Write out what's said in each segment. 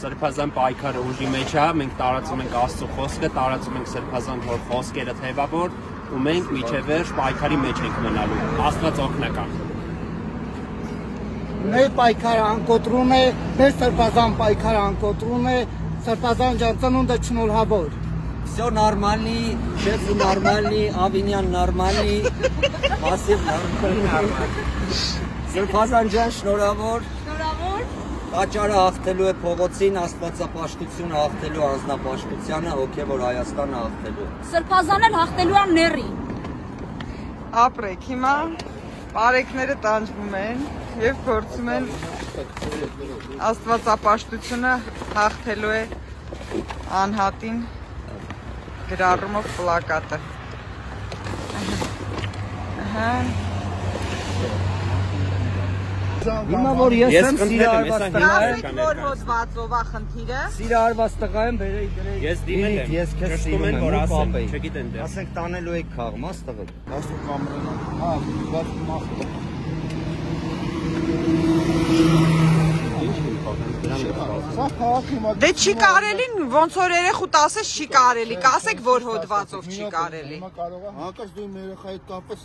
Սրբազան պայքարը ուժի մեջ է, մենք տարածում ենք Աստծո խոսքը, տարածում ենք սրբազան հոր խոսքերը թևավոր, ու մենք միջև վերջ պայքարի մեջ ենք մնալու, Աստված օգնական։ Մեր պայքարը անկոտրում է, մեր սրբազան պայքարը անկոտրում է, Սրբազան ջան, ծնունդը շնորհավոր։ Все нормальный, шеф нормальный, Ավինյան նորմալի, Մասիվ նորմալի։ Սրբազան ջան, շնորհավոր։ Շնորհավոր։ Տաճարը հաղթելու է փողոցին, աստվածապաշտությունը հաղթելու անձնապաշտությանը, հոգևոր Հայաստանը հաղթելու։ Սրբազան էլ հաղթելու է ների։ Ապրեք, հիմա բարեկները տանջվում են եւ փորձում են աստվածապաշտությունը հաղթելու է անհատին գրառումով պլակատը։ Հիմա որ ես եմ սիրարված տղա եմ, որ հոդվածով է խնդիրը։ Սիրարված տղա եմ, բերեի դրեի։ Ես դիմել եմ, ես քեզ ճշտում սիրում եմ, եմ, որ ասեմ, ասեմ, չգիտեն դեռ։ ասենք տանելու եք քաղմաս տղեկ։ Աստծո կամերան, հա, բաց մախ։ Դե չի կարելի, ոնց որ երեխուտ ասես չի կարելի, կասեք որ հոդվածով չի կարելի։ Հիմա կարող է հանկարծ դու իմ երեխայի հետ կապես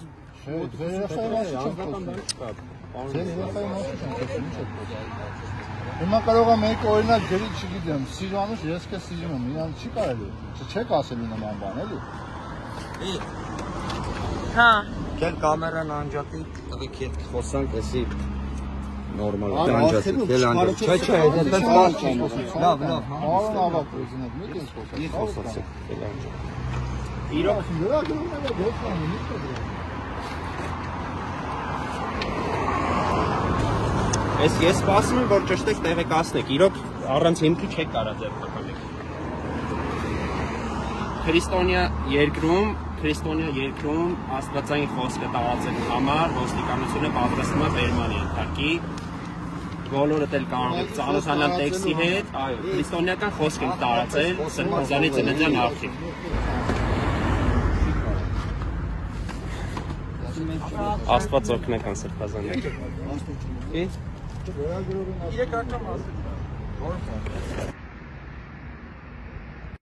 Հիմա կարող է մեկ օրինակ գրի, չգիտեմ, սիրանուս ես քեզ սիրում եմ, իրան չի կարելի, չեք ասելու նման բան, էլի։ Հա։ Կել կամերան անջատի, տղեկ հետ խոսանք, էսի նորմալ անջատի, կել անջատի, չէ, հետպես բաց չեմ, լավ, Արոն ավակ ուզինակ, մի կես խոսակ, մի խոսացեք, կել անջատի։ Իրոք դրա գրում է դեպքան, մի Ես սպասում եմ, որ ճշտեք տեղեկացնեք, իրոք առանց հիմքի չեք կարա ձեռնարկել։ Քրիստոնյա երկրում աստվածային խոսքը տարածելու համար ոստիկանությունը պատրաստվում է վերմանի ենթարկի։ Բոլորդ էլ կարող եք ծանոթանալ տեքստի հետ, այո, քրիստոնեական խոսք ենք տարածել Սրբազանի ծննդյան արխիվ։ Աստված օգնական Սրբազանը։ Իրեք ակամ ասել։